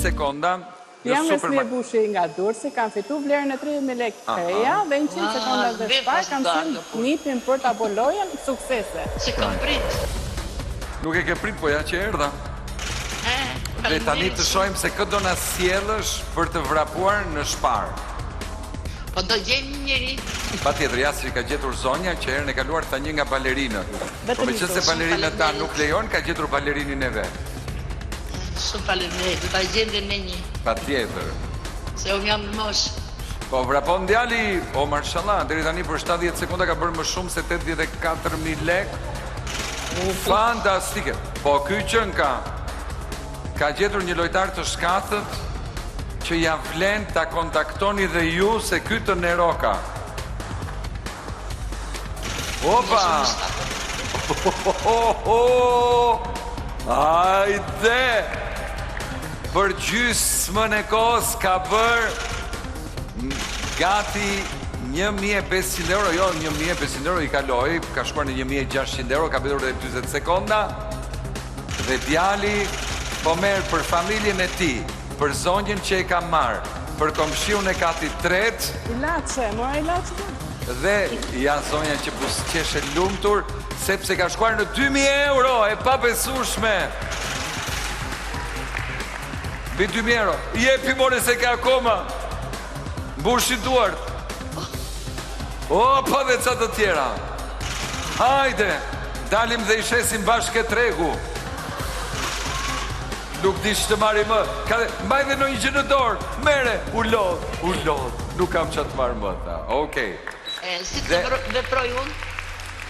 sekonda. Jam Vesli Bushi nga Durrësi, kam fitu vlerën e 30.000 lekë treja dhe 100 sekonda dhe shpar kam qenë nipin për ta bolojën suksese. Se kam prit. Nuk e ke prit, po ja që erdha. Dhe tani të shojmë se këtë do na sjellësh për të vrapuar në shpar. Po do gjejmë njëri. Patjetër, ja si ka gjetur zonja që herën e kaluar tha një nga balerinët. Po meqense balerinët ta nuk lejon, ka gjetur balerinin e vet. Shumë faleminderit, do ta gjende me një. Patjetër. Se unë jam në moshë. Po vrapon djali, o marshallah, deri tani për 70 sekonda ka bërë më shumë se 84.000 lekë. Fantastike. Po ky qen ka gjetur një lojtar të shkathët që ja vlen ta kontaktoni dhe ju se ky të Neroka. Opa! Hajde! Për gjysmën e kohës ka bërë gati 1.500 euro, jo 1.500 euro i kaloi, ka shkuar në 1.600 euro, ka betur dhe 20 sekonda, dhe djali po merë për familjen e ti, për zonjën që e ka marë, për komshiun e kati tret, dhe janë zonja që busqeshe lumtur, sepse ka shkuar në 2.000 euro, e pa besueshme. Bi 2.000 euro, jepi more se ka akoma, mbushi duart. Opa dhe ca të tjera. Hajde, dalim dhe i shesim bashkë tregu. Nuk di që të marri më. Mbaj dhe në një gjë në dorë. Mere, u lodh. Nuk kam që të marrë më, tha. Okej. Si të veproj unë?